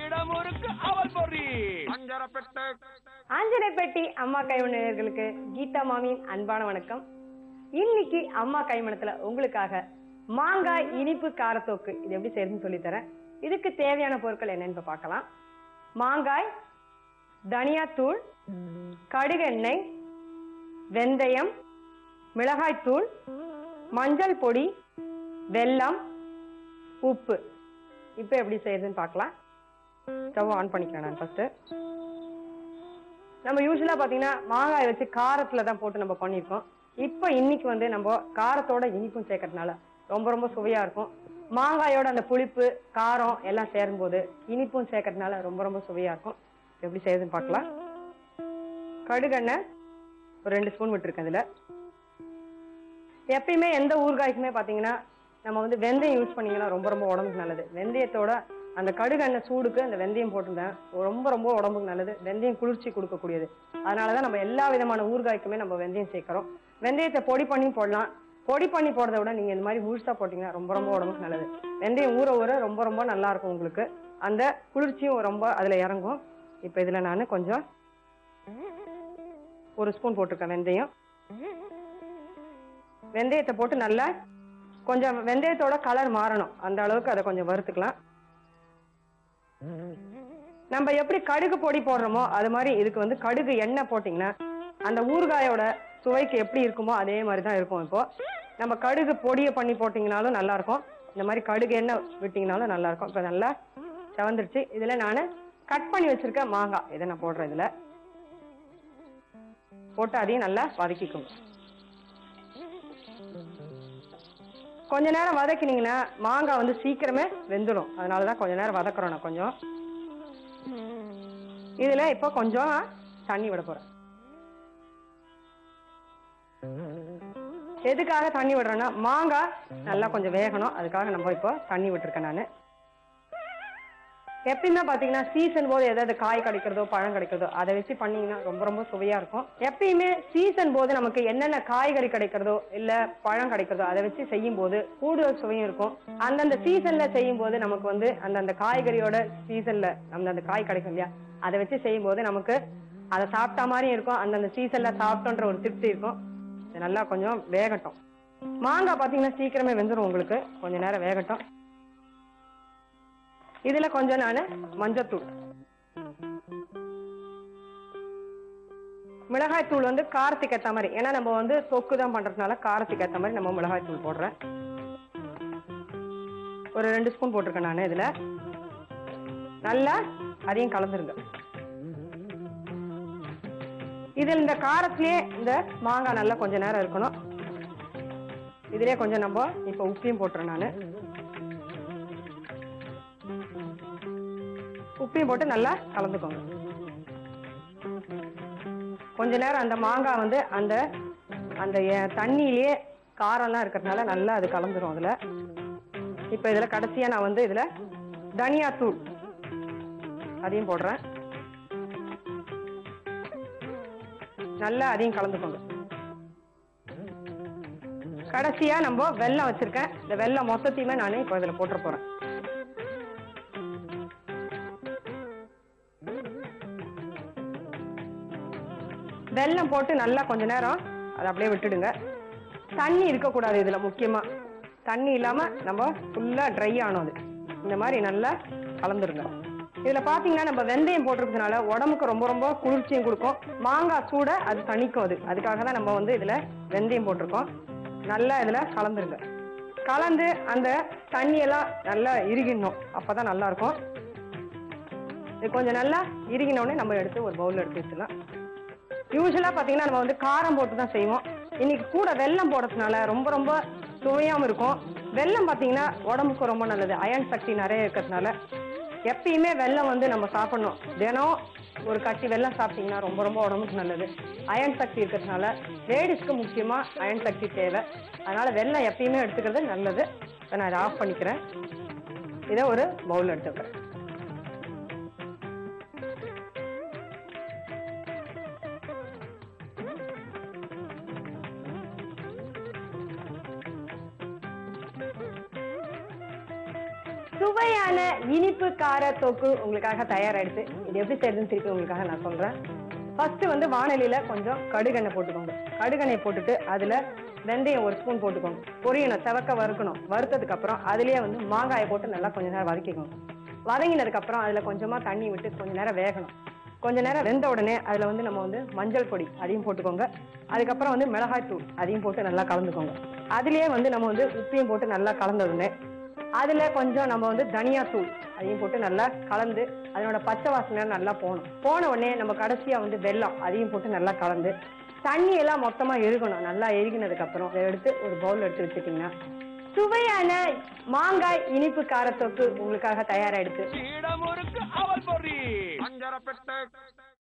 இடமுறுக்கு அவல் பொறி ஆஞ்சநேயப்பட்டி அம்மா கைமணர்களுக்கு கீதா மாமியின் அன்பான வணக்கம். இன்னைக்கு அம்மா கைமணத்துல உங்களுக்காக மாங்காய் இனிப்பு காரத்தோக்கு இது எப்படி செய்யறதுன்னு சொல்லி தரேன். இதுக்கு தேவையான பொருட்கள் என்னன்னு பார்க்கலாம். மாங்காய், தனியாத்தூள், கடுகெண்ணெய், வெந்தயம், மிளகாய்த்தூள், மஞ்சள் பொடி, வெல்லம், உப்பு. இப்ப எப்படி செய்யறதுன்னு பார்க்கலாம். ஸ்டவ் ஆன் பண்ணிக்கலாம். நான் ஃபர்ஸ்ட் நம்ம யூஸ்வலா பாத்தீங்கன்னா மாங்காய் வச்சு காரத்துல தான் போட்டு நம்ம பண்ணிருக்கோம். இப்ப இன்னைக்கு வந்து நம்ம காரத்தோட இனிப்பும் சேர்க்கறதுனால ரொம்ப ரொம்ப சுவையா இருக்கும். மாங்காயோட அந்த புளிப்பு காரம் எல்லாம் சேரும் போது இனிப்பும் சேர்க்கறதுனால ரொம்ப ரொம்ப சுவையா இருக்கும். எப்படி செய்யறதுன்னு பார்க்கலாம். கடுகெண்ணெய் ஒரு 2 ஸ்பூன் விட்டுருக்கேன். இதுல எப்பயுமே எந்த ஊறுகாய்க்குமே பாத்தீங்கன்னா நம்ம வந்து வெந்தயம் யூஸ் பண்ணீங்கன்னா ரொம்ப ரொம்ப உடம்புக்கு நல்லது. வெந்தயத்தோட அந்த கடுகெண்ணெய் சூடுக்கு அந்த வெந்தயம் போட்டிருந்தேன். ரொம்ப ரொம்ப உடம்புக்கு நல்லது. வெந்தயம் குளிர்ச்சி கொடுக்கக்கூடியது. அதனாலதான் நம்ம எல்லா விதமான ஊறுகாய்க்குமே நம்ம வெந்தயம் சேர்க்கிறோம். வெந்தயத்தை பொடி பண்ணி போடலாம். பொடி பண்ணி போடுறத விட நீங்க இந்த மாதிரி முழுசா போட்டீங்கன்னா ரொம்ப ரொம்ப உடம்புக்கு நல்லது. வெந்தயம் ஊற ஊற ரொம்ப ரொம்ப நல்லா இருக்கும். உங்களுக்கு அந்த குளிர்ச்சியும் ரொம்ப அதுல இறங்கும். இப்ப இதுல நான் கொஞ்சம் 1 ஸ்பூன் போட்டிருக்கேன் வெந்தயம். வெந்தயத்தை போட்டு நல்லா கொஞ்சம் வெந்தயத்தோட கலர் மாறணும். அந்த அளவுக்கு அதை கொஞ்சம் வறுத்துக்கலாம். நம்ம எப்படி கடுகு பொடி போடுறோமோ அது மாதிரி இதுக்கு வந்து கடுகு எண்ணெய் போட்டீங்கன்னா அந்த ஊறுகாயோட சுவைக்கு எப்படி இருக்குமோ அதே மாதிரி தான் இருக்கும். இப்போ நம்ம கடுகு பொடியை பண்ணி போட்டீங்கனாலும் நல்லா இருக்கும். இந்த மாதிரி கடுகு எண்ணெய் விட்டீங்கனாலும் நல்லா இருக்கும். இப்ப நல்லா செவந்துருச்சு. இதுல நான் கட் பண்ணி வச்சிருக்க மாங்காய் இதை நான் போடுறேன். இதுல போட்டு அதையும் நல்லா வதக்கிக்கோங்க. கொஞ்ச நேரம் வதக்கினீங்கன்னா மாங்காய் வந்து சீக்கிரமே வெந்துடும். அதனாலதான் கொஞ்ச நேரம் வதக்குறோம். நான் கொஞ்சம் இதுல இப்ப கொஞ்சம் தண்ணி விட போறேன். எதுக்காக தண்ணி விடுறேன்னா மாங்காய் நல்லா கொஞ்சம் வேகணும். அதுக்காக நம்ம இப்போ தண்ணி விட்டுருக்கேன். நான் எப்பயுமே பாத்தீங்கன்னா சீசன் போது ஏதாவது காய் கிடைக்கிறதோ பழம் கிடைக்கிறதோ அதை வச்சு பண்ணீங்கன்னா ரொம்ப ரொம்ப சுவையா இருக்கும். எப்பயுமே சீசன் போது நமக்கு என்னென்ன காய்கறி கிடைக்கிறதோ இல்ல பழம் கிடைக்கிறதோ அதை வச்சு செய்யும் போது கூடுதல் சுவையும் இருக்கும். அந்தந்த சீசன்ல செய்யும் போது நமக்கு வந்து அந்தந்த காய்கறியோட சீசன்ல அந்த காய் கிடைக்கும் இல்லையா, அதை வச்சு செய்யும் போது நமக்கு அதை சாப்பிட்டா மாதிரியும் இருக்கும். அந்தந்த சீசன்ல சாப்பிட்டோன்ற ஒரு திருப்தி இருக்கும். இது நல்லா கொஞ்சம் வேகட்டும். மாங்காய் பாத்தீங்கன்னா சீக்கிரமே வெந்துடும். உங்களுக்கு கொஞ்ச நேரம் வேகட்டும். இதுல கொஞ்சம் நான் மஞ்சத்தூள், மிளகாய் தூள் வந்து காரத்துக்கு ஏற்ற மாதிரி, ஏன்னா நம்ம வந்து தொக்கு தான் பண்றதுனால காரத்துக்கு ஏற்ற மாதிரி நம்ம மிளகாய் தூள் போடுறேன். ஒரு 2 ஸ்பூன் போட்டிருக்கேன் நான். இதுல நல்லா அதையும் கலந்துருங்க. இதுல இந்த காரத்திலேயே இந்த மாங்காய் நல்லா கொஞ்ச நேரம் இருக்கணும். இதுலயே கொஞ்சம் நம்ம இப்ப உப்பையும் போட்டுறேன். நான் உப்பையும் போட்டு நல்லா கலந்துக்கோங்க. கொஞ்ச நேரம் அந்த மாங்காய் வந்து அந்த அந்த தண்ணியிலேயே காரம்லாம் இருக்கிறதுனால நல்லா அது கலந்துரும். அதுல இப்ப இதுல கடைசியா நான் வந்து இதுல தனியாத்தூள் அதையும் போடுறேன். நல்லா அதையும் கலந்துக்கோங்க. கடைசியா நம்ம வெல்லம் வச்சிருக்கேன். இந்த வெல்லம் மொத்தத்தையுமே நான் இப்ப இதுல போட்டுற போறேன். வெல்லம் போட்டு நல்லா கொஞ்ச நேரம் அதை அப்படியே விட்டுடுங்க. தண்ணி இருக்கக்கூடாது. இதுல முக்கியமா தண்ணி இல்லாம நம்ம ஃபுல்லா ட்ரை ஆனோம். அது இந்த மாதிரி நல்லா கலந்துருங்க. இதுல பாத்தீங்கன்னா நம்ம வெந்தயம் போட்டிருக்கிறதுனால உடம்புக்கு ரொம்ப ரொம்ப குளிர்ச்சியும் கொடுக்கும். மாங்காய் சூட அது தணிக்கும். அதுக்காக தான் நம்ம வந்து இதுல வெந்தயம் போட்டிருக்கோம். நல்லா இதுல கலந்துருங்க. கலந்து அந்த தண்ணியெல்லாம் நல்லா இறுகிடணும். அப்பதான் நல்லா இருக்கும். இது கொஞ்சம் நல்லா இறுகினோடனே நம்ம எடுத்து ஒரு பவுல் எடுத்து வச்சுக்கலாம். யூஸ்வலா பாத்தீங்கன்னா நம்ம வந்து காரம் போட்டு தான் செய்வோம். இன்னைக்கு கூட வெல்லம் போடுறதுனால ரொம்ப ரொம்ப சுவையாவும் இருக்கும். வெல்லம் பாத்தீங்கன்னா உடம்புக்கு ரொம்ப நல்லது. அயன் சக்தி நிறைய இருக்கிறதுனால எப்பயுமே வெல்லம் வந்து நம்ம சாப்பிடணும். தினம் ஒரு கட்டி வெல்லம் சாப்பிட்டீங்கன்னா ரொம்ப ரொம்ப உடம்புக்கு நல்லது. அயன் சக்தி இருக்கிறதுனால லேடிஸ்க்கு முக்கியமா அயன் சக்தி தேவை. அதனால வெல்லம் எப்பயுமே எடுத்துக்கிறது நல்லது. நான் இதை ஆஃப் பண்ணிக்கிறேன். இதை ஒரு பவுல் எடுத்துக்கிறேன். சுவையான இனிப்பு கார தொக்கு உங்களுக்காக தயாராயிடுச்சு. இது எப்படி செய்யறதுன்னு திருப்பி உங்களுக்காக நான் சொல்றேன். ஃபர்ஸ்ட் வந்து வாணலியில கொஞ்சம் கடுகெண்ணெய் போட்டுக்கோங்க. கடுகெண்ணெய் போட்டுட்டு அதுல வெந்தயம் ஒரு ஸ்பூன் போட்டுக்கோங்க. பொரியணும், செவக்க வறுக்கணும். வறுத்ததுக்கு அப்புறம் அதுலயே வந்து மாங்காயை போட்டு நல்லா கொஞ்ச நேரம் வதக்கிக்கோங்க. வதங்கினதுக்கு அப்புறம் அதுல கொஞ்சமா தண்ணி விட்டு கொஞ்ச நேரம் வேகணும். கொஞ்ச நேரம் வெந்த உடனே அதுல வந்து நம்ம வந்து மஞ்சள் பொடி அதையும் போட்டுக்கோங்க. அதுக்கப்புறம் வந்து மிளகாய் தூள் அதையும் போட்டு நல்லா கலந்துக்கோங்க. அதுலயே வந்து நம்ம வந்து உப்பையும் போட்டு நல்லா கலந்த உடனே அதுல கொஞ்சம் நம்ம வந்து தனியா தூள் அதையும் போட்டு நல்லா கலந்து அதனோட பச்சை வாசனை நல்லா போன உடனே நம்ம கடைசியா வந்து வெல்லம் அதையும் போட்டு நல்லா கலந்து தண்ணி எல்லாம் மொத்தமா எருகணும். நல்லா எருகினதுக்கு அப்புறம் அதை எடுத்து ஒரு பவுல் எடுத்து வச்சுட்டீங்கன்னா சுவையான மாங்காய் இனிப்பு காரத்தொக்கு உங்களுக்காக தயாராயிடுச்சு.